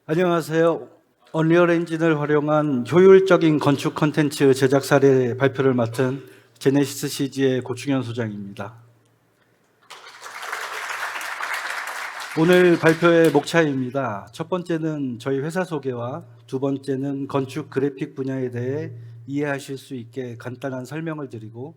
안녕하세요. 언리얼 엔진을 활용한 효율적인 건축 콘텐츠 제작 사례 발표를 맡은 제네시스 CG의 고충현 소장입니다. 오늘 발표의 목차입니다. 첫 번째는 저희 회사 소개와 두 번째는 건축 그래픽 분야에 대해 이해하실 수 있게 간단한 설명을 드리고,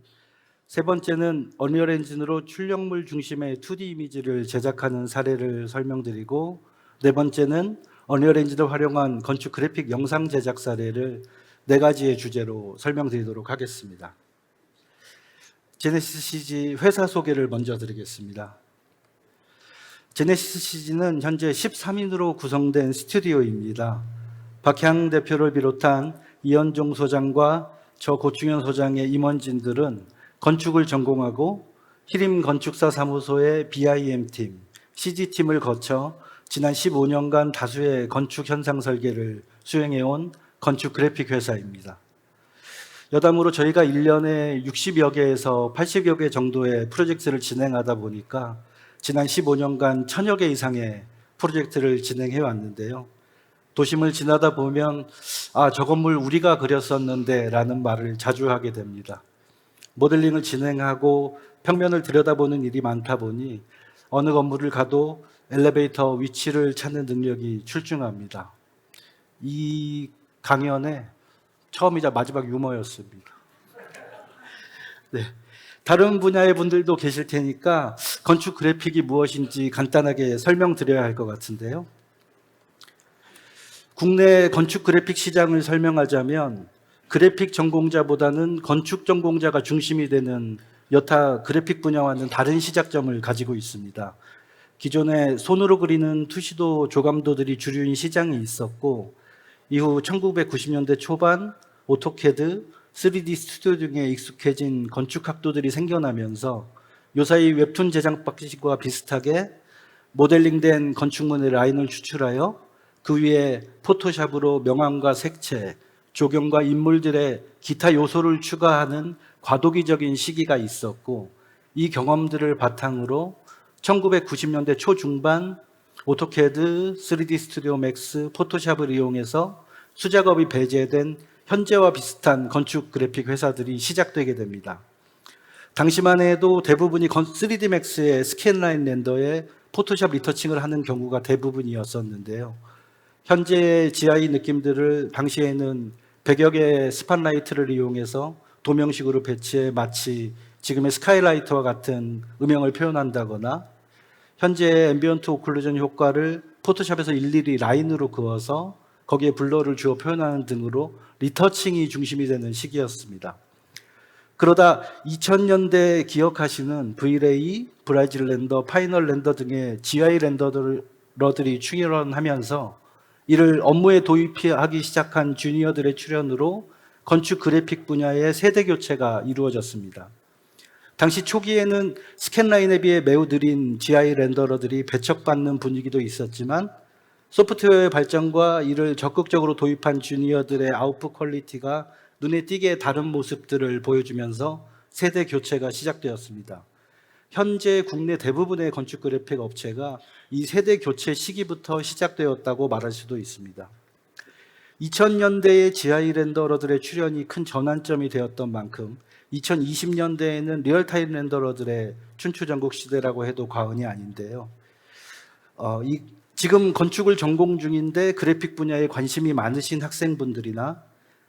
세 번째는 언리얼 엔진으로 출력물 중심의 2D 이미지를 제작하는 사례를 설명드리고, 네 번째는 언리얼 엔진을 활용한 건축 그래픽 영상 제작 사례를 네 가지의 주제로 설명드리도록 하겠습니다. 제네시스 CG 회사 소개를 먼저 드리겠습니다. 제네시스 CG는 현재 13인으로 구성된 스튜디오입니다. 박향 대표를 비롯한 이현종 소장과 저 고충현 소장의 임원진들은 건축을 전공하고 히림 건축사 사무소의 BIM팀, CG팀을 거쳐 지난 15년간 다수의 건축 현상 설계를 수행해온 건축 그래픽 회사입니다. 여담으로 저희가 1년에 60여 개에서 80여 개 정도의 프로젝트를 진행하다 보니까 지난 15년간 1000여 개 이상의 프로젝트를 진행해 왔는데요. 도심을 지나다 보면 저 건물 우리가 그렸었는데 라는 말을 자주 하게 됩니다. 모델링을 진행하고 평면을 들여다보는 일이 많다 보니 어느 건물을 가도 엘리베이터 위치를 찾는 능력이 출중합니다. 이 강연의 처음이자 마지막 유머였습니다. 네. 다른 분야의 분들도 계실 테니까 건축 그래픽이 무엇인지 간단하게 설명드려야 할 것 같은데요. 국내 건축 그래픽 시장을 설명하자면 그래픽 전공자보다는 건축 전공자가 중심이 되는 여타 그래픽 분야와는 다른 시작점을 가지고 있습니다. 기존에 손으로 그리는 투시도 조감도들이 주류인 시장이 있었고, 이후 1990년대 초반 오토캐드, 3D 스튜디오 등에 익숙해진 건축학도들이 생겨나면서 요사이 웹툰 제작 방식과 비슷하게 모델링된 건축물의 라인을 추출하여 그 위에 포토샵으로 명암과 색채, 조경과 인물들의 기타 요소를 추가하는 과도기적인 시기가 있었고, 이 경험들을 바탕으로 1990년대 초중반 오토캐드, 3D 스튜디오 맥스, 포토샵을 이용해서 수작업이 배제된 현재와 비슷한 건축 그래픽 회사들이 시작되게 됩니다. 당시만 해도 대부분이 3D 맥스의 스캔라인 렌더에 포토샵 리터칭을 하는 경우가 대부분이었었는데요. 현재의 GI 느낌들을 당시에는 100여 개의 스팟라이트를 이용해서 도명식으로 배치해 마치 지금의 스카이라이트와 같은 음영을 표현한다거나, 현재의 앰비언트 오클루전 효과를 포토샵에서 일일이 라인으로 그어서 거기에 블러를 주어 표현하는 등으로 리터칭이 중심이 되는 시기였습니다. 그러다 2000년대 기억하시는 V-ray, 브라질 렌더, 파이널 렌더 등의 GI 렌더러들이 출현하면서 이를 업무에 도입하기 시작한 주니어들의 출현으로 건축 그래픽 분야의 세대 교체가 이루어졌습니다. 당시 초기에는 스캔라인에 비해 매우 느린 GI 렌더러들이 배척받는 분위기도 있었지만, 소프트웨어의 발전과 이를 적극적으로 도입한 주니어들의 아웃풋 퀄리티가 눈에 띄게 다른 모습들을 보여주면서 세대 교체가 시작되었습니다. 현재 국내 대부분의 건축 그래픽 업체가 이 세대 교체 시기부터 시작되었다고 말할 수도 있습니다. 2000년대의 GI 렌더러들의 출현이 큰 전환점이 되었던 만큼 2020년대에는 리얼타임 렌더러들의 춘추전국 시대라고 해도 과언이 아닌데요. 지금 건축을 전공 중인데 그래픽 분야에 관심이 많으신 학생분들이나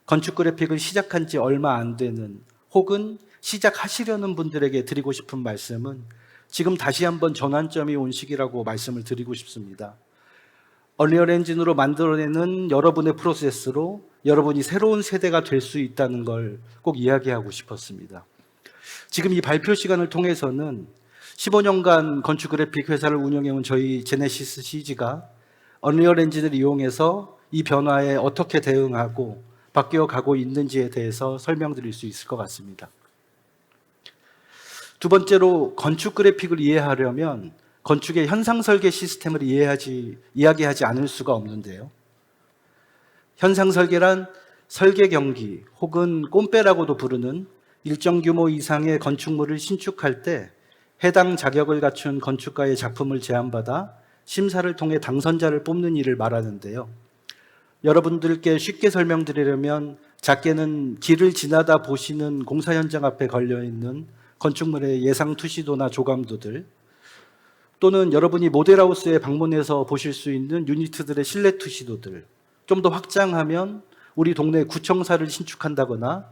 건축 그래픽을 시작한 지 얼마 안 되는, 혹은 시작하시려는 분들에게 드리고 싶은 말씀은 지금 다시 한번 전환점이 온 시기라고 말씀을 드리고 싶습니다. 언리얼 엔진으로 만들어내는 여러분의 프로세스로 여러분이 새로운 세대가 될 수 있다는 걸 꼭 이야기하고 싶었습니다. 지금 이 발표 시간을 통해서는 15년간 건축 그래픽 회사를 운영해온 저희 제네시스 CG가 언리얼 엔진을 이용해서 이 변화에 어떻게 대응하고 바뀌어가고 있는지에 대해서 설명드릴 수 있을 것 같습니다. 두 번째로, 건축 그래픽을 이해하려면 건축의 현상 설계 시스템을 이야기하지 않을 수가 없는데요. 현상 설계란 설계 경기 혹은 꼼빼라고도 부르는 일정 규모 이상의 건축물을 신축할 때 해당 자격을 갖춘 건축가의 작품을 제안받아 심사를 통해 당선자를 뽑는 일을 말하는데요. 여러분들께 쉽게 설명드리려면 작게는 길을 지나다 보시는 공사 현장 앞에 걸려있는 건축물의 예상 투시도나 조감도들, 또는 여러분이 모델하우스에 방문해서 보실 수 있는 유니트들의 실내 투시도들, 좀 더 확장하면 우리 동네 구청사를 신축한다거나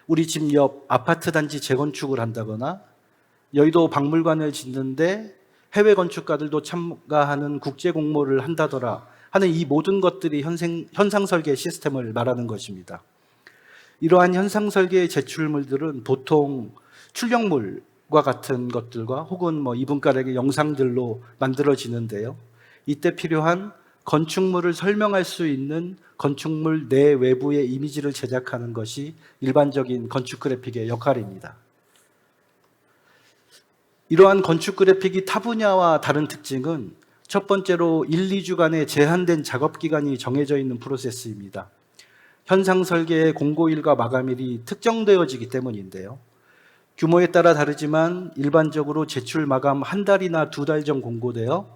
우리 집 옆 아파트 단지 재건축을 한다거나 여의도 박물관을 짓는데 해외 건축가들도 참가하는 국제 공모를 한다더라 하는 이 모든 것들이 현상 설계 시스템을 말하는 것입니다. 이러한 현상 설계의 제출물들은 보통 출력물과 같은 것들과 혹은 이분가량의 영상들로 만들어지는데요. 이때 필요한 건축물을 설명할 수 있는 건축물 내 외부의 이미지를 제작하는 것이 일반적인 건축 그래픽의 역할입니다. 이러한 건축 그래픽이 타 분야와 다른 특징은 첫 번째로 1, 2주간의 제한된 작업 기간이 정해져 있는 프로세스입니다. 현상 설계의 공고일과 마감일이 특정되어지기 때문인데요. 규모에 따라 다르지만 일반적으로 제출 마감 한 달이나 두 달 전 공고되어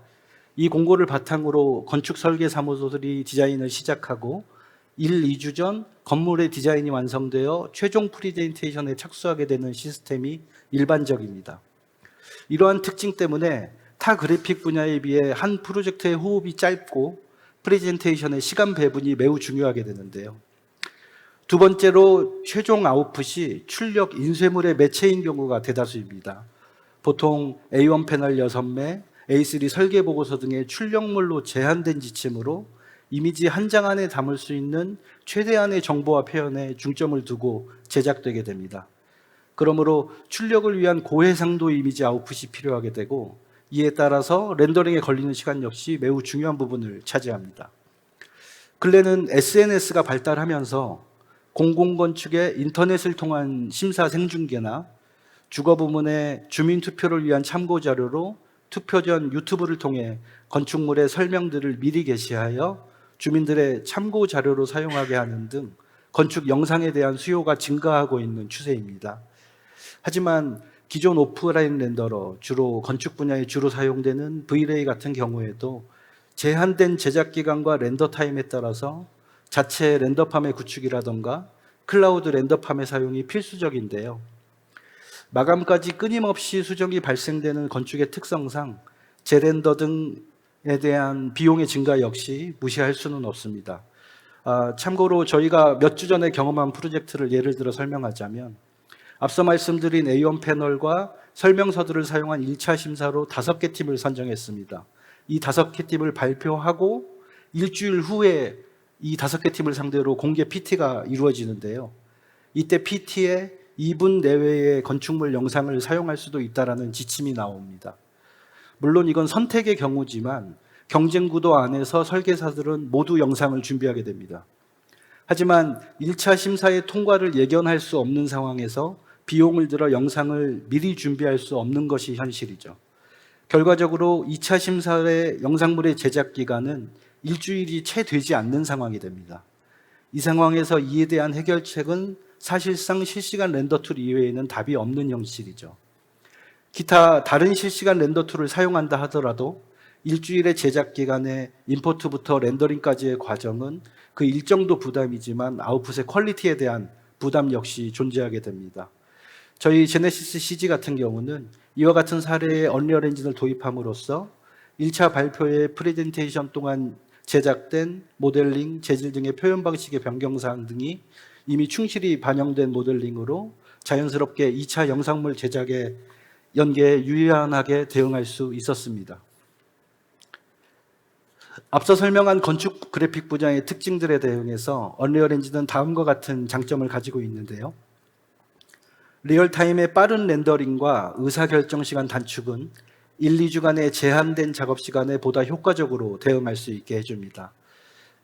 이 공고를 바탕으로 건축 설계 사무소들이 디자인을 시작하고 1, 2주 전 건물의 디자인이 완성되어 최종 프레젠테이션에 착수하게 되는 시스템이 일반적입니다. 이러한 특징 때문에 타 그래픽 분야에 비해 한 프로젝트의 호흡이 짧고 프레젠테이션의 시간 배분이 매우 중요하게 되는데요. 두 번째로 최종 아웃풋이 출력 인쇄물의 매체인 경우가 대다수입니다. 보통 A1 패널 6매, A3 설계 보고서 등의 출력물로 제한된 지침으로 이미지 한 장 안에 담을 수 있는 최대한의 정보와 표현에 중점을 두고 제작되게 됩니다. 그러므로 출력을 위한 고해상도 이미지 아웃풋이 필요하게 되고 이에 따라서 렌더링에 걸리는 시간 역시 매우 중요한 부분을 차지합니다. 근래는 SNS가 발달하면서 공공건축의 인터넷을 통한 심사 생중계나 주거 부문의 주민투표를 위한 참고자료로 투표 전 유튜브를 통해 건축물의 설명들을 미리 게시하여 주민들의 참고자료로 사용하게 하는 등 건축 영상에 대한 수요가 증가하고 있는 추세입니다. 하지만 기존 오프라인 렌더러, 주로 건축 분야에 주로 사용되는 V-Ray 같은 경우에도 제한된 제작 기간과 렌더 타임에 따라서 자체 렌더팜의 구축이라던가 클라우드 렌더팜의 사용이 필수적인데요. 마감까지 끊임없이 수정이 발생되는 건축의 특성상 재렌더 등에 대한 비용의 증가 역시 무시할 수는 없습니다. 참고로 저희가 몇 주 전에 경험한 프로젝트를 예를 들어 설명하자면 앞서 말씀드린 A1 패널과 설명서들을 사용한 1차 심사로 5개 팀을 선정했습니다. 이 5개 팀을 발표하고 일주일 후에 이 5개 팀을 상대로 공개 PT가 이루어지는데요. 이때 PT에 2분 내외의 건축물 영상을 사용할 수도 있다는 지침이 나옵니다. 물론 이건 선택의 경우지만 경쟁 구도 안에서 설계사들은 모두 영상을 준비하게 됩니다. 하지만 1차 심사의 통과를 예견할 수 없는 상황에서 비용을 들어 영상을 미리 준비할 수 없는 것이 현실이죠. 결과적으로 2차 심사의 영상물의 제작 기간은 일주일이 채 되지 않는 상황이 됩니다. 이 상황에서 이에 대한 해결책은 사실상 실시간 렌더 툴 이외에는 답이 없는 형식이죠. 기타 다른 실시간 렌더 툴을 사용한다 하더라도 일주일의 제작 기간에 임포트부터 렌더링까지의 과정은 그 일정도 부담이지만 아웃풋의 퀄리티에 대한 부담 역시 존재하게 됩니다. 저희 제네시스 CG 같은 경우는 이와 같은 사례의 언리얼 엔진을 도입함으로써 1차 발표의 프레젠테이션 동안 제작된 모델링, 재질 등의 표현 방식의 변경사항 등이 이미 충실히 반영된 모델링으로 자연스럽게 2차 영상물 제작의 연계에 유연하게 대응할 수 있었습니다. 앞서 설명한 건축 그래픽 분야의 특징들에 대응해서 언리얼 엔진은 다음과 같은 장점을 가지고 있는데요. 리얼타임의 빠른 렌더링과 의사결정 시간 단축은 1, 2주간의 제한된 작업 시간에 보다 효과적으로 대응할 수 있게 해줍니다.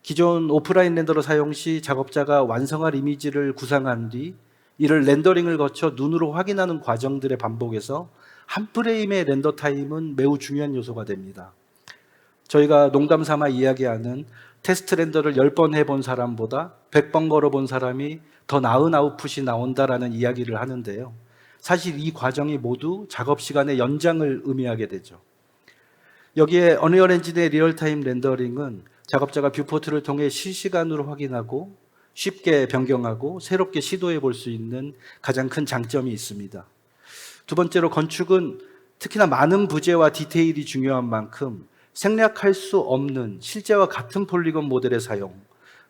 기존 오프라인 렌더러 사용 시 작업자가 완성할 이미지를 구상한 뒤 이를 렌더링을 거쳐 눈으로 확인하는 과정들의 반복에서 한 프레임의 렌더 타임은 매우 중요한 요소가 됩니다. 저희가 농담 삼아 이야기하는 테스트 렌더를 10번 해본 사람보다 100번 걸어본 사람이 더 나은 아웃풋이 나온다라는 이야기를 하는데요. 사실 이 과정이 모두 작업 시간의 연장을 의미하게 되죠. 여기에 언리얼 엔진의 리얼타임 렌더링은 작업자가 뷰포트를 통해 실시간으로 확인하고 쉽게 변경하고 새롭게 시도해 볼 수 있는 가장 큰 장점이 있습니다. 두 번째로 건축은 특히나 많은 부재와 디테일이 중요한 만큼 생략할 수 없는 실제와 같은 폴리곤 모델의 사용,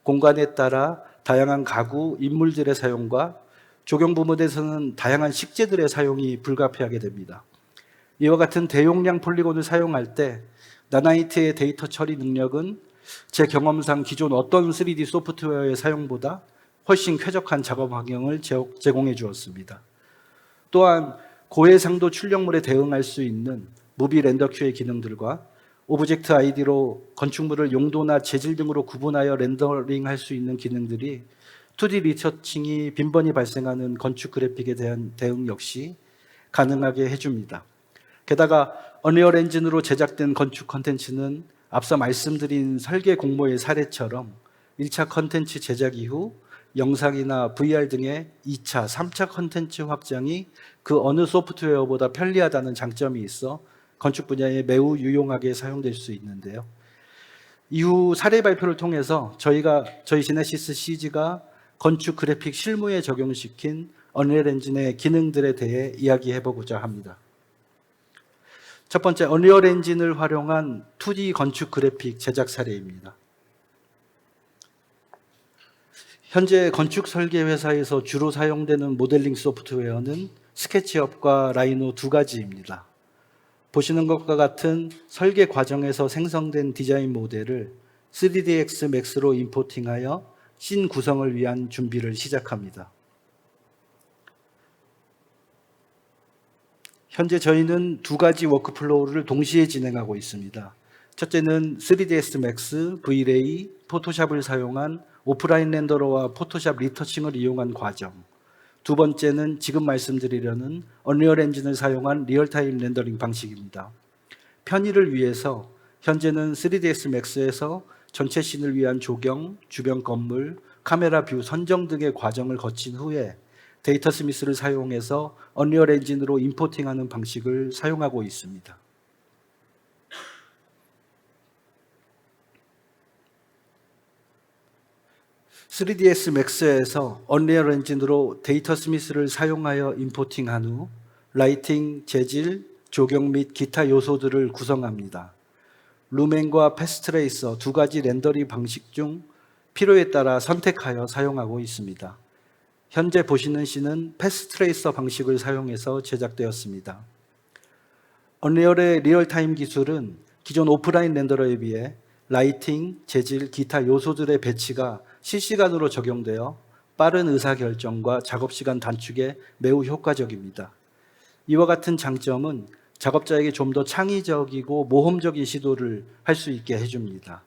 공간에 따라 다양한 가구, 인물들의 사용과 조경 부분에서는 다양한 식재들의 사용이 불가피하게 됩니다. 이와 같은 대용량 폴리곤을 사용할 때 나나이트의 데이터 처리 능력은 제 경험상 기존 어떤 3D 소프트웨어의 사용보다 훨씬 쾌적한 작업 환경을 제공해 주었습니다. 또한 고해상도 출력물에 대응할 수 있는 무비 렌더 큐의 기능들과 오브젝트 아이디로 건축물을 용도나 재질 등으로 구분하여 렌더링할 수 있는 기능들이 2D 리터칭이 빈번히 발생하는 건축 그래픽에 대한 대응 역시 가능하게 해줍니다. 게다가 언리얼 엔진으로 제작된 건축 컨텐츠는 앞서 말씀드린 설계 공모의 사례처럼 1차 컨텐츠 제작 이후 영상이나 VR 등의 2차, 3차 컨텐츠 확장이 그 어느 소프트웨어보다 편리하다는 장점이 있어 건축 분야에 매우 유용하게 사용될 수 있는데요. 이후 사례 발표를 통해서 저희 제네시스 CG가 건축 그래픽 실무에 적용시킨 언리얼 엔진의 기능들에 대해 이야기해보고자 합니다. 첫 번째, 언리얼 엔진을 활용한 2D 건축 그래픽 제작 사례입니다. 현재 건축 설계 회사에서 주로 사용되는 모델링 소프트웨어는 스케치업과 라이노 두 가지입니다. 보시는 것과 같은 설계 과정에서 생성된 디자인 모델을 3ds max로 임포팅하여 씬 구성을 위한 준비를 시작합니다. 현재 저희는 두 가지 워크플로우를 동시에 진행하고 있습니다. 첫째는 3ds max, V-Ray, 포토샵을 사용한 오프라인 렌더러와 포토샵 리터칭을 이용한 과정. 두 번째는 지금 말씀드리려는 언리얼 엔진을 사용한 리얼타임 렌더링 방식입니다. 편의를 위해서 현재는 3ds max에서 전체 씬을 위한 조경, 주변 건물, 카메라 뷰 선정 등의 과정을 거친 후에 데이터 스미스를 사용해서 언리얼 엔진으로 임포팅하는 방식을 사용하고 있습니다. (3ds max에서) 언리얼 엔진으로 데이터 스미스를 사용하여 임포팅한 후 라이팅, 재질, 조경 및 기타 요소들을 구성합니다. 루멘과 패스트레이서 두 가지 렌더링 방식 중 필요에 따라 선택하여 사용하고 있습니다. 현재 보시는 씬은 패스트레이서 방식을 사용해서 제작되었습니다. 언리얼의 리얼타임 기술은 기존 오프라인 렌더러에 비해 라이팅, 재질, 기타 요소들의 배치가 실시간으로 적용되어 빠른 의사결정과 작업시간 단축에 매우 효과적입니다. 이와 같은 장점은 작업자에게 좀 더 창의적이고 모험적인 시도를 할 수 있게 해줍니다.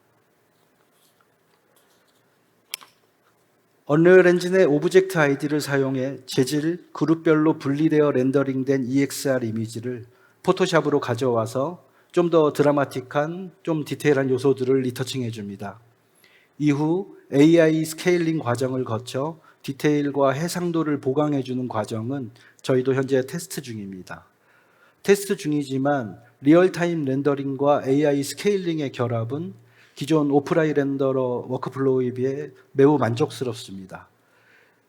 언리얼 엔진의 오브젝트 아이디를 사용해 재질, 그룹별로 분리되어 렌더링된 EXR 이미지를 포토샵으로 가져와서 좀 더 드라마틱한, 좀 디테일한 요소들을 리터칭해 줍니다. 이후 AI 스케일링 과정을 거쳐 디테일과 해상도를 보강해 주는 과정은 저희도 현재 테스트 중입니다. 테스트 중이지만 리얼타임 렌더링과 AI 스케일링의 결합은 기존 오프라인 렌더러 워크플로우에 비해 매우 만족스럽습니다.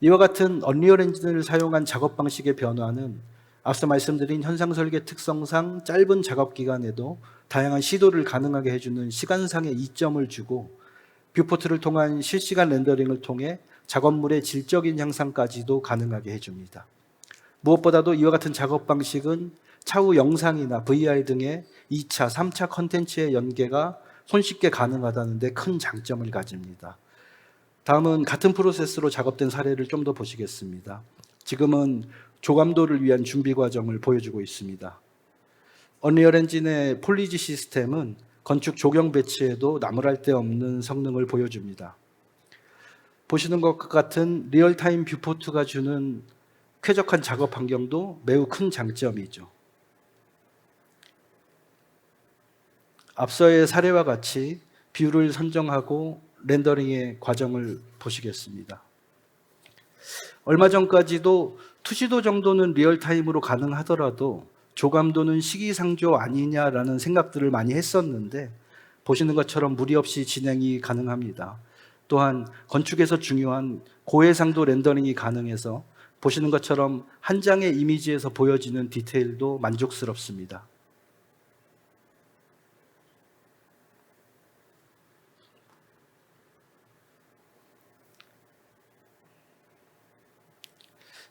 이와 같은 언리얼 엔진을 사용한 작업 방식의 변화는 앞서 말씀드린 현상 설계 특성상 짧은 작업 기간에도 다양한 시도를 가능하게 해주는 시간상의 이점을 주고 뷰포트를 통한 실시간 렌더링을 통해 작업물의 질적인 향상까지도 가능하게 해줍니다. 무엇보다도 이와 같은 작업 방식은 차후 영상이나 VR 등의 2차, 3차 컨텐츠의 연계가 손쉽게 가능하다는 데 큰 장점을 가집니다. 다음은 같은 프로세스로 작업된 사례를 좀 더 보시겠습니다. 지금은 조감도를 위한 준비 과정을 보여주고 있습니다. 언리얼 엔진의 폴리지 시스템은 건축 조경 배치에도 나무랄 데 없는 성능을 보여줍니다. 보시는 것과 같은 리얼타임 뷰포트가 주는 쾌적한 작업 환경도 매우 큰 장점이죠. 앞서의 사례와 같이 뷰를 선정하고 렌더링의 과정을 보시겠습니다. 얼마 전까지도 투시도 정도는 리얼타임으로 가능하더라도 조감도는 시기상조 아니냐라는 생각들을 많이 했었는데 보시는 것처럼 무리 없이 진행이 가능합니다. 또한 건축에서 중요한 고해상도 렌더링이 가능해서 보시는 것처럼 한 장의 이미지에서 보여지는 디테일도 만족스럽습니다.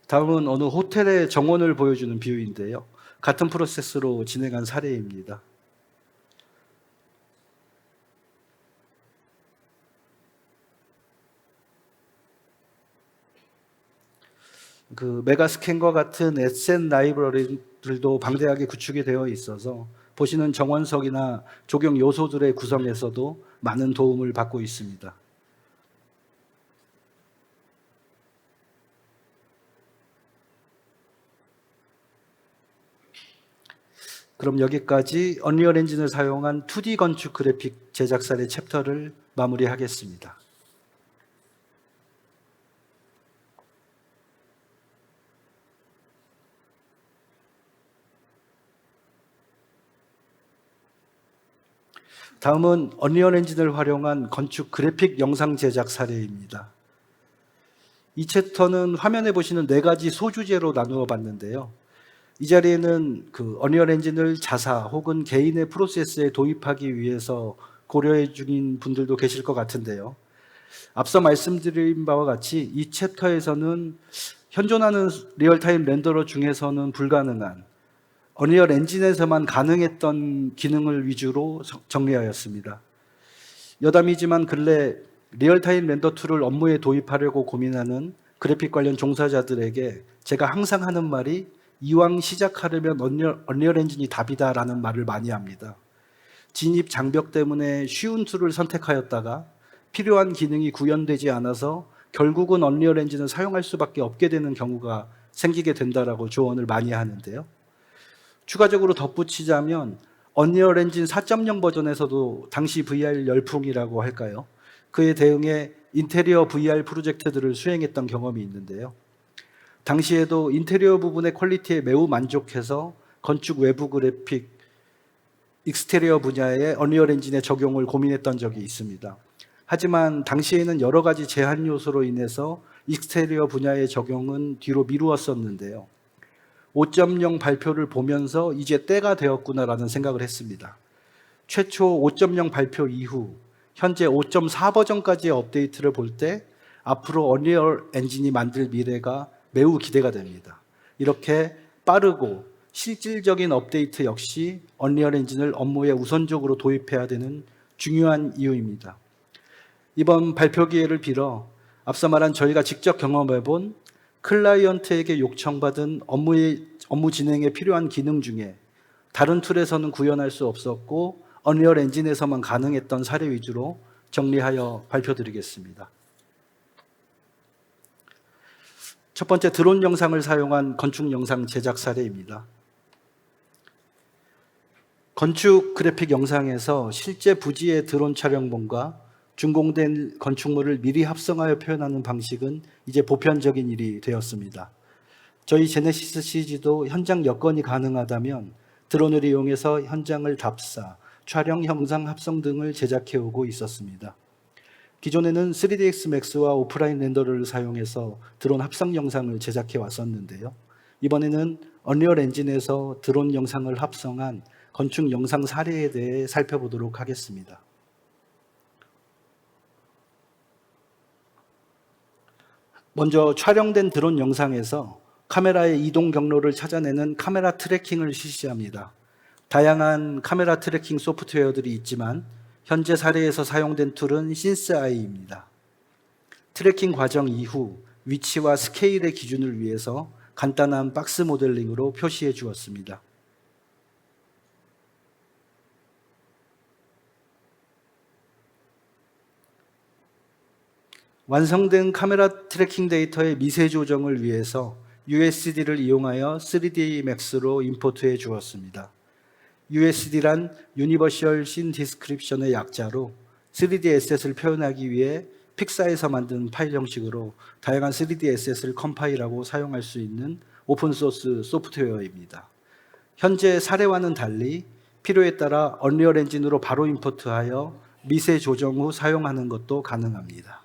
다음은 어느 호텔의 정원을 보여주는 뷰인데요. 같은 프로세스로 진행한 사례입니다. 그 메가스캔과 같은 에센 라이브러리들도 방대하게 구축이 되어 있어서 보시는 정원석이나 조경 요소들의 구성에서도 많은 도움을 받고 있습니다. 그럼 여기까지 언리얼 엔진을 사용한 2D 건축 그래픽 제작 사례 챕터를 마무리하겠습니다. 다음은 언리얼 엔진을 활용한 건축 그래픽 영상 제작 사례입니다. 이 챕터는 화면에 보시는 4가지 소주제로 나누어 봤는데요. 이 자리에는 그 언리얼 엔진을 자사 혹은 개인의 프로세스에 도입하기 위해서 고려 중인 분들도 계실 것 같은데요. 앞서 말씀드린 바와 같이 이 챕터에서는 현존하는 리얼타임 렌더러 중에서는 불가능한 언리얼 엔진에서만 가능했던 기능을 위주로 정리하였습니다. 여담이지만 근래 리얼타임 렌더 툴을 업무에 도입하려고 고민하는 그래픽 관련 종사자들에게 제가 항상 하는 말이 이왕 시작하려면 언리얼 엔진이 답이다라는 말을 많이 합니다. 진입 장벽 때문에 쉬운 툴을 선택하였다가 필요한 기능이 구현되지 않아서 결국은 언리얼 엔진을 사용할 수밖에 없게 되는 경우가 생기게 된다라고 조언을 많이 하는데요. 추가적으로 덧붙이자면 언리얼 엔진 4.0 버전에서도 당시 VR 열풍이라고 할까요? 그에 대응해 인테리어 VR 프로젝트들을 수행했던 경험이 있는데요. 당시에도 인테리어 부분의 퀄리티에 매우 만족해서 건축 외부 그래픽, 익스테리어 분야의 언리얼 엔진의 적용을 고민했던 적이 있습니다. 하지만 당시에는 여러 가지 제한 요소로 인해서 익스테리어 분야의 적용은 뒤로 미루었었는데요. 5.0 발표를 보면서 이제 때가 되었구나라는 생각을 했습니다. 최초 5.0 발표 이후 현재 5.4 버전까지의 업데이트를 볼 때 앞으로 언리얼 엔진이 만들 미래가 매우 기대가 됩니다. 이렇게 빠르고 실질적인 업데이트 역시 언리얼 엔진을 업무에 우선적으로 도입해야 되는 중요한 이유입니다. 이번 발표 기회를 빌어 앞서 말한 저희가 직접 경험해본 클라이언트에게 요청받은 업무 진행에 필요한 기능 중에 다른 툴에서는 구현할 수 없었고 언리얼 엔진에서만 가능했던 사례 위주로 정리하여 발표드리겠습니다. 첫 번째, 드론 영상을 사용한 건축 영상 제작 사례입니다. 건축 그래픽 영상에서 실제 부지의 드론 촬영본과 준공된 건축물을 미리 합성하여 표현하는 방식은 이제 보편적인 일이 되었습니다. 저희 제네시스 CG도 현장 여건이 가능하다면 드론을 이용해서 현장을 답사, 촬영, 영상 합성 등을 제작해 오고 있었습니다. 기존에는 3ds max와 오프라인 렌더를 사용해서 드론 합성 영상을 제작해 왔었는데요. 이번에는 언리얼 엔진에서 드론 영상을 합성한 건축 영상 사례에 대해 살펴보도록 하겠습니다. 먼저 촬영된 드론 영상에서 카메라의 이동 경로를 찾아내는 카메라 트래킹을 실시합니다. 다양한 카메라 트래킹 소프트웨어들이 있지만 현재 사례에서 사용된 툴은 신스아이입니다. 트래킹 과정 이후 위치와 스케일의 기준을 위해서 간단한 박스 모델링으로 표시해 주었습니다. 완성된 카메라 트래킹 데이터의 미세 조정을 위해서 USD를 이용하여 3D Max로 임포트해 주었습니다. USD란 Universal Scene Description의 약자로 3D 에셋을 표현하기 위해 픽사에서 만든 파일 형식으로 다양한 3D 에셋을 컴파일하고 사용할 수 있는 오픈소스 소프트웨어입니다. 현재 사례와는 달리 필요에 따라 언리얼 엔진으로 바로 임포트하여 미세 조정 후 사용하는 것도 가능합니다.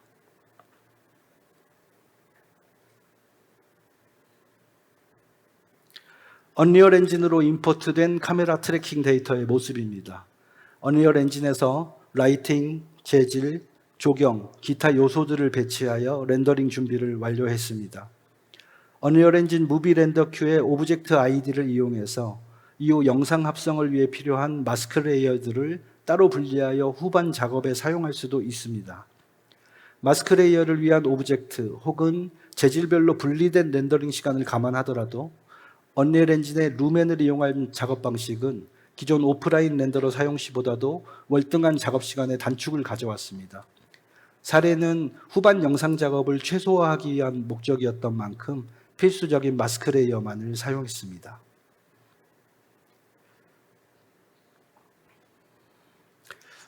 언리얼 엔진으로 임포트된 카메라 트래킹 데이터의 모습입니다. 언리얼 엔진에서 라이팅, 재질, 조경, 기타 요소들을 배치하여 렌더링 준비를 완료했습니다. 언리얼 엔진 무비 렌더 큐의 오브젝트 아이디를 이용해서 이후 영상 합성을 위해 필요한 마스크 레이어들을 따로 분리하여 후반 작업에 사용할 수도 있습니다. 마스크 레이어를 위한 오브젝트 혹은 재질별로 분리된 렌더링 시간을 감안하더라도 언리얼 엔진의 루멘을 이용한 작업 방식은 기존 오프라인 렌더러 사용 시보다도 월등한 작업 시간의 단축을 가져왔습니다. 사례는 후반 영상 작업을 최소화하기 위한 목적이었던 만큼 필수적인 마스크 레이어만을 사용했습니다.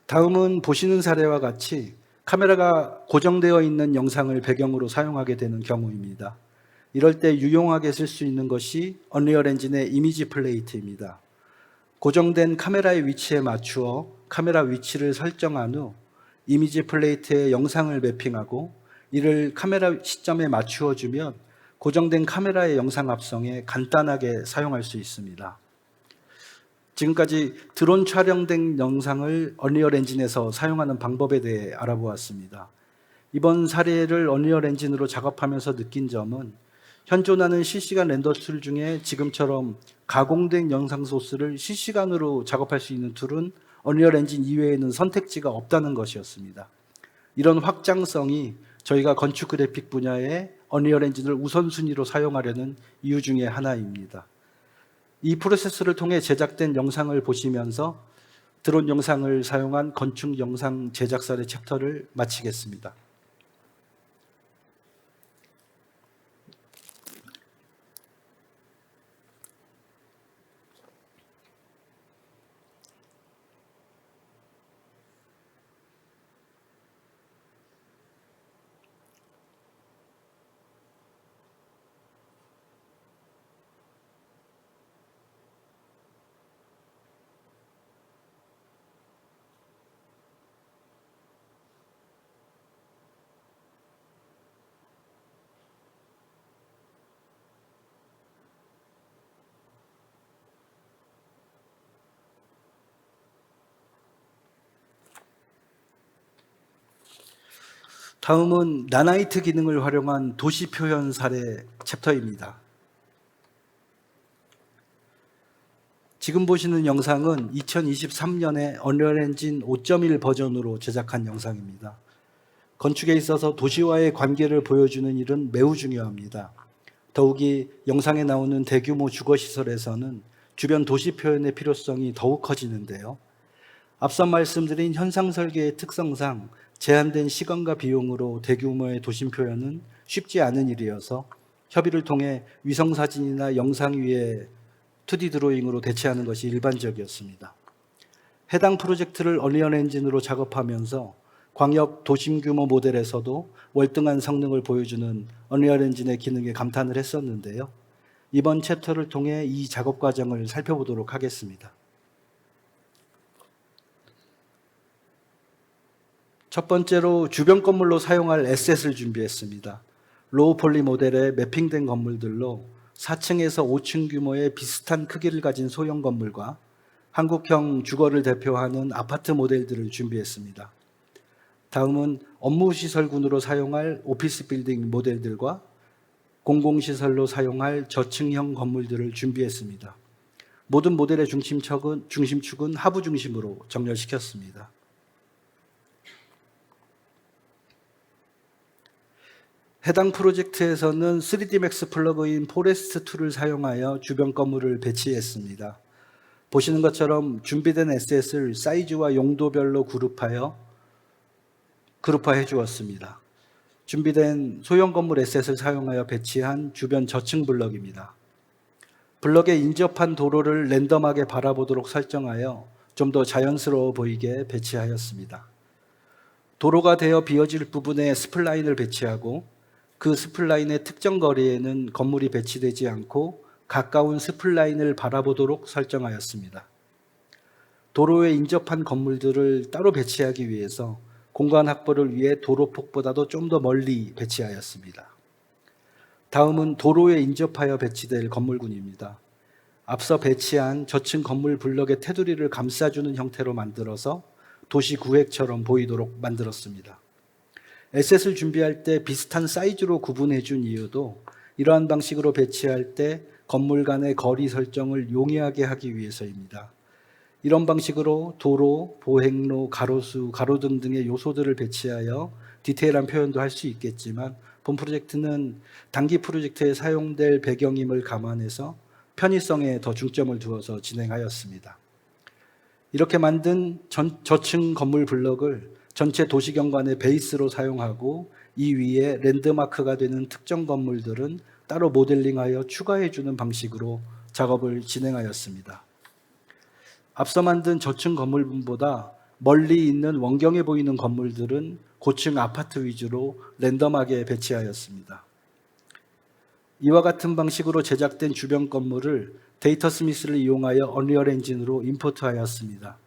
다음은 보시는 사례와 같이 카메라가 고정되어 있는 영상을 배경으로 사용하게 되는 경우입니다. 이럴 때 유용하게 쓸 수 있는 것이 언리얼 엔진의 이미지 플레이트입니다. 고정된 카메라의 위치에 맞추어 카메라 위치를 설정한 후 이미지 플레이트에 영상을 매핑하고 이를 카메라 시점에 맞추어 주면 고정된 카메라의 영상 합성에 간단하게 사용할 수 있습니다. 지금까지 드론 촬영된 영상을 언리얼 엔진에서 사용하는 방법에 대해 알아보았습니다. 이번 사례를 언리얼 엔진으로 작업하면서 느낀 점은 현존하는 실시간 렌더 툴 중에 지금처럼 가공된 영상 소스를 실시간으로 작업할 수 있는 툴은 언리얼 엔진 이외에는 선택지가 없다는 것이었습니다. 이런 확장성이 저희가 건축 그래픽 분야에 언리얼 엔진을 우선순위로 사용하려는 이유 중에 하나입니다. 이 프로세스를 통해 제작된 영상을 보시면서 드론 영상을 사용한 건축 영상 제작 사례 챕터를 마치겠습니다. 다음은 나나이트 기능을 활용한 도시 표현 사례 챕터입니다. 지금 보시는 영상은 2023년에 언리얼 엔진 5.1 버전으로 제작한 영상입니다. 건축에 있어서 도시와의 관계를 보여주는 일은 매우 중요합니다. 더욱이 영상에 나오는 대규모 주거시설에서는 주변 도시 표현의 필요성이 더욱 커지는데요. 앞서 말씀드린 현상 설계의 특성상 제한된 시간과 비용으로 대규모의 도심 표현은 쉽지 않은 일이어서 협의를 통해 위성사진이나 영상 위에 2D 드로잉으로 대체하는 것이 일반적이었습니다. 해당 프로젝트를 언리얼 엔진으로 작업하면서 광역 도심 규모 모델에서도 월등한 성능을 보여주는 언리얼 엔진의 기능에 감탄을 했었는데요. 이번 챕터를 통해 이 작업 과정을 살펴보도록 하겠습니다. 첫 번째로 주변 건물로 사용할 에셋을 준비했습니다. 로우 폴리 모델에 매핑된 건물들로 4층에서 5층 규모의 비슷한 크기를 가진 소형 건물과 한국형 주거를 대표하는 아파트 모델들을 준비했습니다. 다음은 업무시설군으로 사용할 오피스 빌딩 모델들과 공공시설로 사용할 저층형 건물들을 준비했습니다. 모든 모델의 중심축은 하부 중심으로 정렬시켰습니다. 해당 프로젝트에서는 3D Max 플러그인 포레스트 툴을 사용하여 주변 건물을 배치했습니다. 보시는 것처럼 준비된 에셋을 사이즈와 용도별로 그룹화해 주었습니다. 준비된 소형 건물 에셋을 사용하여 배치한 주변 저층 블럭입니다. 블럭에 인접한 도로를 랜덤하게 바라보도록 설정하여 좀 더 자연스러워 보이게 배치하였습니다. 도로가 되어 비어질 부분에 스플라인을 배치하고 그 스플라인의 특정 거리에는 건물이 배치되지 않고 가까운 스플라인을 바라보도록 설정하였습니다. 도로에 인접한 건물들을 따로 배치하기 위해서 공간 확보를 위해 도로폭보다도 좀 더 멀리 배치하였습니다. 다음은 도로에 인접하여 배치될 건물군입니다. 앞서 배치한 저층 건물 블럭의 테두리를 감싸주는 형태로 만들어서 도시 구획처럼 보이도록 만들었습니다. 에셋을 준비할 때 비슷한 사이즈로 구분해 준 이유도 이러한 방식으로 배치할 때 건물 간의 거리 설정을 용이하게 하기 위해서입니다. 이런 방식으로 도로, 보행로, 가로수, 가로등 등의 요소들을 배치하여 디테일한 표현도 할 수 있겠지만 본 프로젝트는 단기 프로젝트에 사용될 배경임을 감안해서 편의성에 더 중점을 두어서 진행하였습니다. 이렇게 만든 저층 건물 블럭을 전체 도시경관의 베이스로 사용하고 이 위에 랜드마크가 되는 특정 건물들은 따로 모델링하여 추가해주는 방식으로 작업을 진행하였습니다. 앞서 만든 저층 건물群보다 멀리 있는 원경에 보이는 건물들은 고층 아파트 위주로 랜덤하게 배치하였습니다. 이와 같은 방식으로 제작된 주변 건물을 데이터 스미스를 이용하여 언리얼 엔진으로 임포트하였습니다.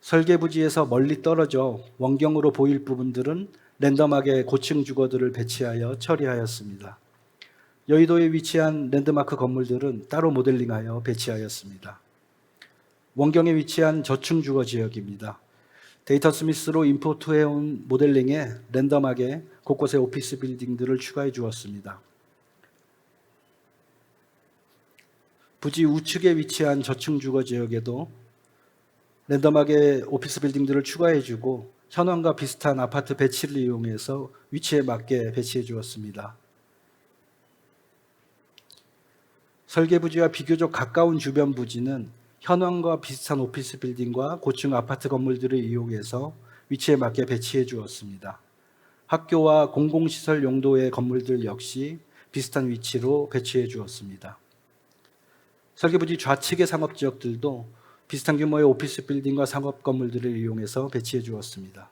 설계 부지에서 멀리 떨어져 원경으로 보일 부분들은 랜덤하게 고층 주거들을 배치하여 처리하였습니다. 여의도에 위치한 랜드마크 건물들은 따로 모델링하여 배치하였습니다. 원경에 위치한 저층 주거 지역입니다. 데이터 스미스로 임포트해온 모델링에 랜덤하게 곳곳에 오피스 빌딩들을 추가해 주었습니다. 부지 우측에 위치한 저층 주거 지역에도 랜덤하게 오피스 빌딩들을 추가해 주고 현황과 비슷한 아파트 배치를 이용해서 위치에 맞게 배치해 주었습니다. 설계 부지와 비교적 가까운 주변 부지는 현황과 비슷한 오피스 빌딩과 고층 아파트 건물들을 이용해서 위치에 맞게 배치해 주었습니다. 학교와 공공시설 용도의 건물들 역시 비슷한 위치로 배치해 주었습니다. 설계부지 좌측의 상업지역들도 비슷한 규모의 오피스 빌딩과 상업 건물들을 이용해서 배치해 주었습니다.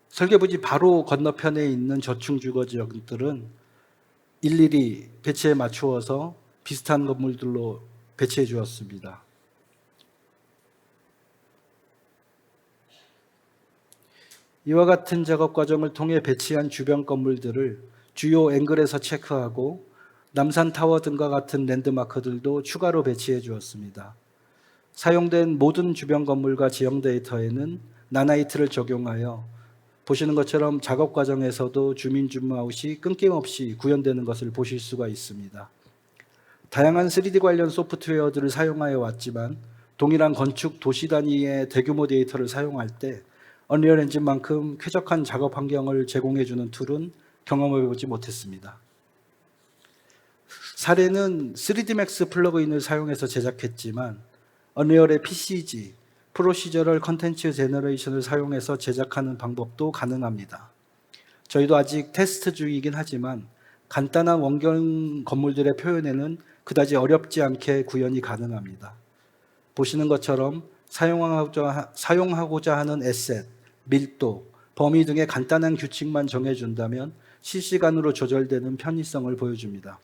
설계부지 바로 건너편에 있는 저층 주거 지역들은 일일이 배치에 맞추어서 비슷한 건물들로 배치해 주었습니다. 이와 같은 작업 과정을 통해 배치한 주변 건물들을 주요 앵글에서 체크하고 남산타워 등과 같은 랜드마크들도 추가로 배치해 주었습니다. 사용된 모든 주변 건물과 지형 데이터에는 나나이트를 적용하여 보시는 것처럼 작업 과정에서도 주민 줌아웃이 끊김없이 구현되는 것을 보실 수가 있습니다. 다양한 3D 관련 소프트웨어들을 사용하여 왔지만 동일한 건축 도시 단위의 대규모 데이터를 사용할 때 언리얼 엔진만큼 쾌적한 작업 환경을 제공해주는 툴은 경험해보지 못했습니다. 사례는 3D Max 플러그인을 사용해서 제작했지만 언리얼의 PCG, 프로시저럴 컨텐츠 제너레이션을 사용해서 제작하는 방법도 가능합니다. 저희도 아직 테스트 중이긴 하지만 간단한 원경 건물들의 표현에는 그다지 어렵지 않게 구현이 가능합니다. 보시는 것처럼 사용하고자 하는 에셋, 밀도, 범위 등의 간단한 규칙만 정해준다면 실시간으로 조절되는 편의성을 보여줍니다.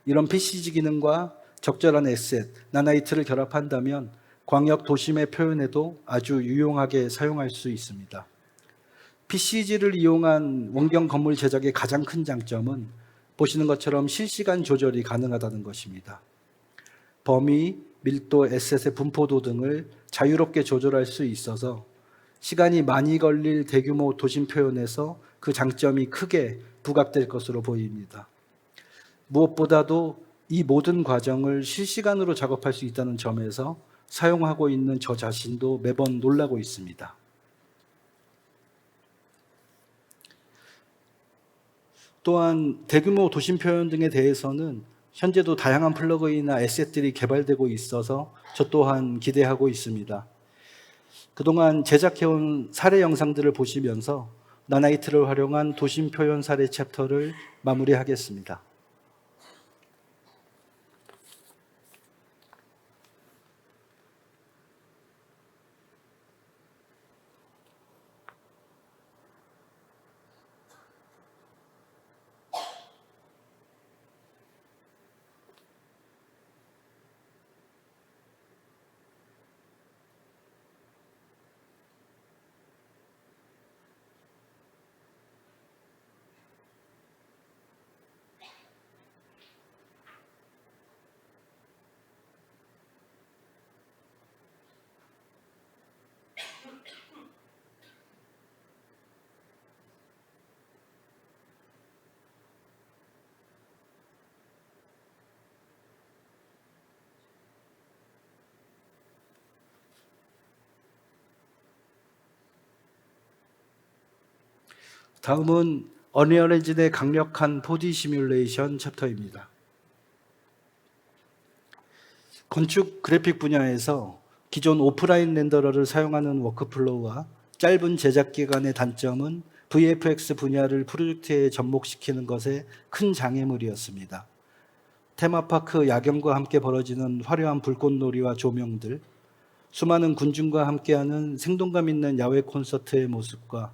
이런 PCG 기능과 적절한 에셋, 나나이트를 결합한다면 광역 도심의 표현에도 아주 유용하게 사용할 수 있습니다. PCG를 이용한 원경 건물 제작의 가장 큰 장점은 보시는 것처럼 실시간 조절이 가능하다는 것입니다. 범위, 밀도, 에셋의 분포도 등을 자유롭게 조절할 수 있어서 시간이 많이 걸릴 대규모 도심 표현에서 그 장점이 크게 부각될 것으로 보입니다. 무엇보다도 이 모든 과정을 실시간으로 작업할 수 있다는 점에서 사용하고 있는 저 자신도 매번 놀라고 있습니다. 또한 대규모 도심 표현 등에 대해서는 현재도 다양한 플러그인이나 에셋들이 개발되고 있어서 저 또한 기대하고 있습니다. 그동안 제작해온 사례 영상들을 보시면서 나나이트를 활용한 도심 표현 사례 챕터를 마무리하겠습니다. 다음은 언리얼 엔진의 강력한 4D 시뮬레이션 챕터입니다. 건축 그래픽 분야에서 기존 오프라인 렌더러를 사용하는 워크플로우와 짧은 제작 기간의 단점은 VFX 분야를 프로젝트에 접목시키는 것에 큰 장애물이었습니다. 테마파크 야경과 함께 벌어지는 화려한 불꽃놀이와 조명들, 수많은 군중과 함께하는 생동감 있는 야외 콘서트의 모습과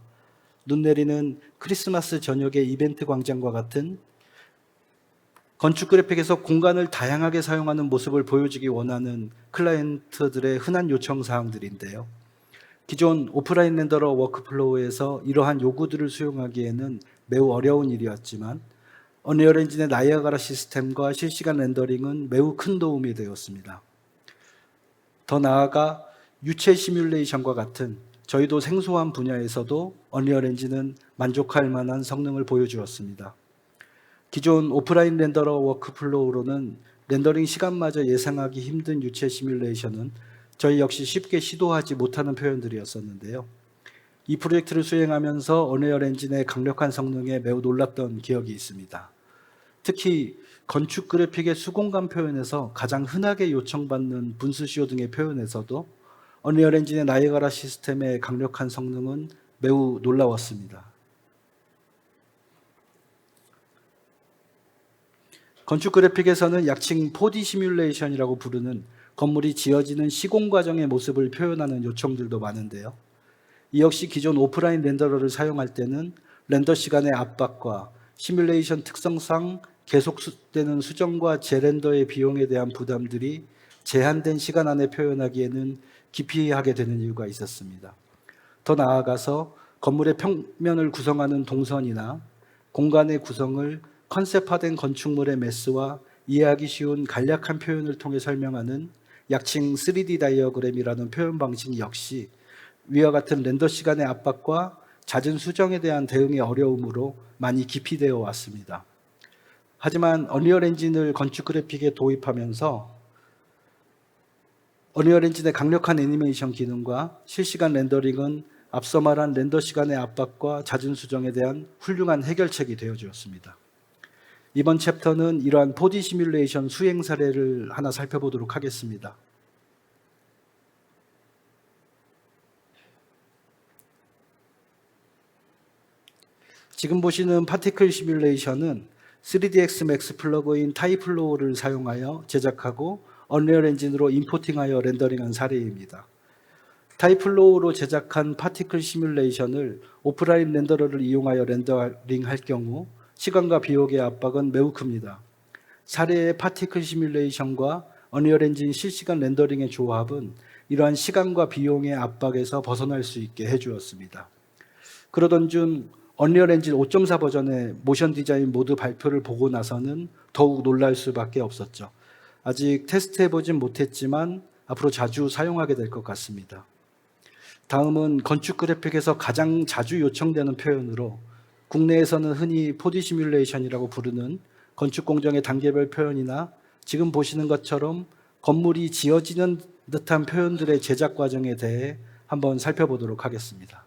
눈 내리는 크리스마스 저녁의 이벤트 광장과 같은 건축 그래픽에서 공간을 다양하게 사용하는 모습을 보여주기 원하는 클라이언트들의 흔한 요청 사항들인데요. 기존 오프라인 렌더러 워크플로우에서 이러한 요구들을 수용하기에는 매우 어려운 일이었지만 언리얼 엔진의 나이아가라 시스템과 실시간 렌더링은 매우 큰 도움이 되었습니다. 더 나아가 유체 시뮬레이션과 같은 저희도 생소한 분야에서도 언리얼 엔진은 만족할 만한 성능을 보여주었습니다. 기존 오프라인 렌더러 워크플로우로는 렌더링 시간마저 예상하기 힘든 유체 시뮬레이션은 저희 역시 쉽게 시도하지 못하는 표현들이었었는데요. 이 프로젝트를 수행하면서 언리얼 엔진의 강력한 성능에 매우 놀랐던 기억이 있습니다. 특히 건축 그래픽의 수공간 표현에서 가장 흔하게 요청받는 분수시오 등의 표현에서도 언리얼 엔진의 나이아가라 시스템의 강력한 성능은 매우 놀라웠습니다. 건축 그래픽에서는 약칭 4D 시뮬레이션이라고 부르는 건물이 지어지는 시공 과정의 모습을 표현하는 요청들도 많은데요. 이 역시 기존 오프라인 렌더러를 사용할 때는 렌더 시간의 압박과 시뮬레이션 특성상 계속되는 수정과 재렌더의 비용에 대한 부담들이 제한된 시간 안에 표현하기에는 기피하게 되는 이유가 있었습니다. 더 나아가서 건물의 평면을 구성하는 동선이나 공간의 구성을 컨셉화된 건축물의 매스와 이해하기 쉬운 간략한 표현을 통해 설명하는 약칭 3D 다이어그램이라는 표현 방식 역시 위와 같은 렌더 시간의 압박과 잦은 수정에 대한 대응의 어려움으로 많이 기피되어 왔습니다. 하지만 언리얼 엔진을 건축 그래픽에 도입하면서 언리얼 엔진의 강력한 애니메이션 기능과 실시간 렌더링은 앞서 말한 렌더 시간의 압박과 잦은 수정에 대한 훌륭한 해결책이 되어주었습니다. 이번 챕터는 이러한 4D 시뮬레이션 수행 사례를 하나 살펴보도록 하겠습니다. 지금 보시는 파티클 시뮬레이션은 3dsX Max 플러그인 타이플로우를 사용하여 제작하고 언리얼 엔진으로 임포팅하여 렌더링한 사례입니다. 타이플로우로 제작한 파티클 시뮬레이션을 오프라인 렌더러를 이용하여 렌더링할 경우 시간과 비용의 압박은 매우 큽니다. 사례의 파티클 시뮬레이션과 언리얼 엔진 실시간 렌더링의 조합은 이러한 시간과 비용의 압박에서 벗어날 수 있게 해주었습니다. 그러던 중 언리얼 엔진 5.4 버전의 모션 디자인 모드 발표를 보고 나서는 더욱 놀랄 수밖에 없었죠. 아직 테스트해보진 못했지만 앞으로 자주 사용하게 될 것 같습니다. 다음은 건축 그래픽에서 가장 자주 요청되는 표현으로 국내에서는 흔히 4D 시뮬레이션이라고 부르는 건축 공정의 단계별 표현이나 지금 보시는 것처럼 건물이 지어지는 듯한 표현들의 제작 과정에 대해 한번 살펴보도록 하겠습니다.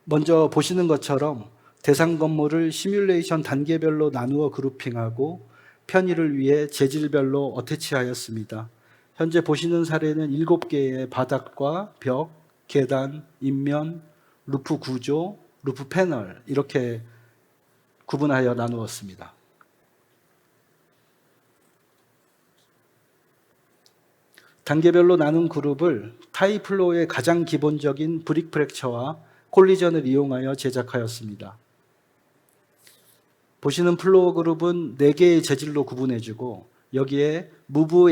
먼저 보시는 것처럼 대상 건물을 시뮬레이션 단계별로 나누어 그룹핑하고 편의를 위해 재질별로 어태치하였습니다. 현재 보시는 사례는 7개의 바닥과 벽, 계단, 인면, 루프 구조, 루프 패널 이렇게 구분하여 나누었습니다. 단계별로 나눈 그룹을 타이플로우의 가장 기본적인 브릭 프랙처와 콜리전을 이용하여 제작하였습니다. 보시는 플로어 그룹은 4개의 재질로 구분해주고 여기에 무브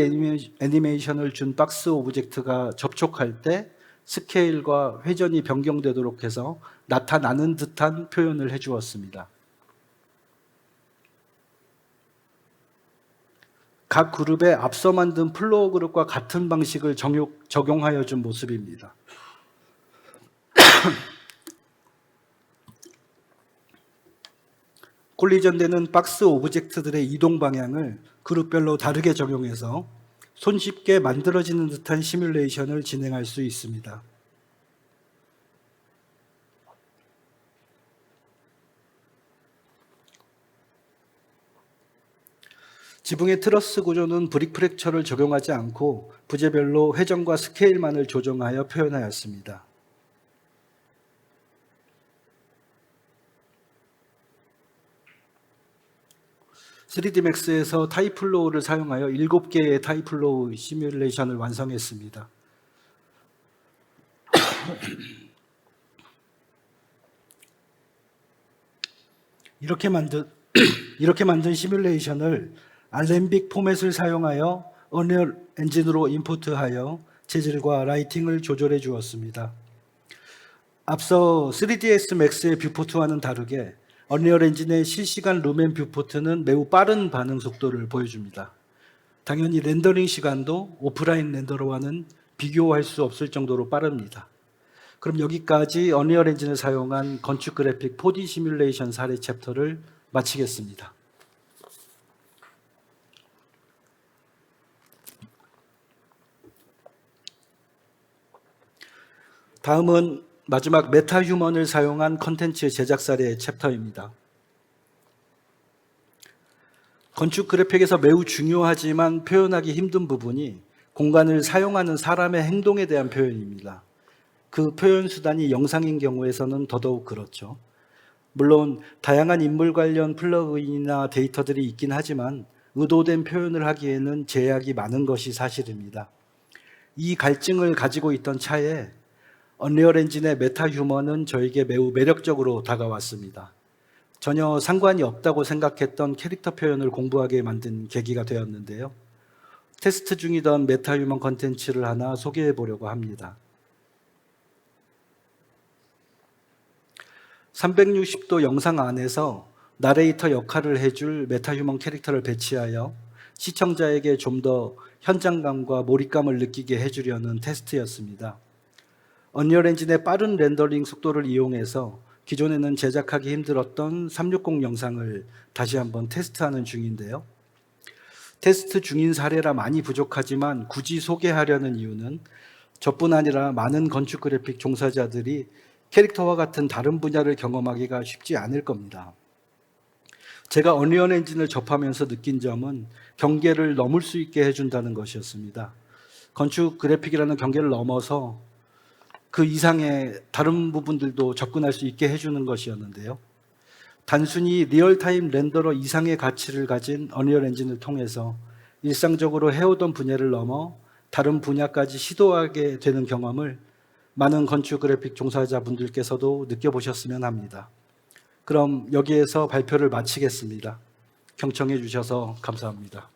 애니메이션을 준 박스 오브젝트가 접촉할 때 스케일과 회전이 변경되도록 해서 나타나는 듯한 표현을 해주었습니다. 각 그룹에 앞서 만든 플로어 그룹과 같은 방식을 적용하여 준 모습입니다. 콜리전되는 박스 오브젝트들의 이동 방향을 그룹별로 다르게 적용해서 손쉽게 만들어지는 듯한 시뮬레이션을 진행할 수 있습니다. 지붕의 트러스 구조는 브릭 프랙처를 적용하지 않고 부재별로 회전과 스케일만을 조정하여 표현하였습니다. (3D맥스에서) 타입플로우를 사용하여 7개의 타입플로우 시뮬레이션을 완성했습니다. 이렇게 만든 시뮬레이션을 알렘빅 포맷을 사용하여 언리얼 엔진으로 임포트하여 재질과 라이팅을 조절해 주었습니다. 앞서 3ds 맥스의 뷰포트와는 다르게 언리얼 엔진의 실시간 루멘 뷰포트는 매우 빠른 반응 속도를 보여줍니다. 당연히 렌더링 시간도 오프라인 렌더러와는 비교할 수 없을 정도로 빠릅니다. 그럼 여기까지 언리얼 엔진을 사용한 건축 그래픽 4D 시뮬레이션 사례 챕터를 마치겠습니다. 다음은 마지막 메타휴먼을 사용한 컨텐츠 제작 사례 챕터입니다. 건축 그래픽에서 매우 중요하지만 표현하기 힘든 부분이 공간을 사용하는 사람의 행동에 대한 표현입니다. 그 표현 수단이 영상인 경우에서는 더더욱 그렇죠. 물론 다양한 인물 관련 플러그인이나 데이터들이 있긴 하지만 의도된 표현을 하기에는 제약이 많은 것이 사실입니다. 이 갈증을 가지고 있던 차에 언리얼 엔진의 메타휴먼은 저에게 매우 매력적으로 다가왔습니다. 전혀 상관이 없다고 생각했던 캐릭터 표현을 공부하게 만든 계기가 되었는데요. 테스트 중이던 메타휴먼 컨텐츠를 하나 소개해 보려고 합니다. 360도 영상 안에서 나레이터 역할을 해줄 메타휴먼 캐릭터를 배치하여 시청자에게 좀 더 현장감과 몰입감을 느끼게 해주려는 테스트였습니다. 언리얼 엔진의 빠른 렌더링 속도를 이용해서 기존에는 제작하기 힘들었던 360 영상을 다시 한번 테스트하는 중인데요. 테스트 중인 사례라 많이 부족하지만 굳이 소개하려는 이유는 저뿐 아니라 많은 건축 그래픽 종사자들이 캐릭터와 같은 다른 분야를 경험하기가 쉽지 않을 겁니다. 제가 언리얼 엔진을 접하면서 느낀 점은 경계를 넘을 수 있게 해준다는 것이었습니다. 건축 그래픽이라는 경계를 넘어서 그 이상의 다른 부분들도 접근할 수 있게 해주는 것이었는데요. 단순히 리얼타임 렌더러 이상의 가치를 가진 언리얼 엔진을 통해서 일상적으로 해오던 분야를 넘어 다른 분야까지 시도하게 되는 경험을 많은 건축 그래픽 종사자분들께서도 느껴보셨으면 합니다. 그럼 여기에서 발표를 마치겠습니다. 경청해 주셔서 감사합니다.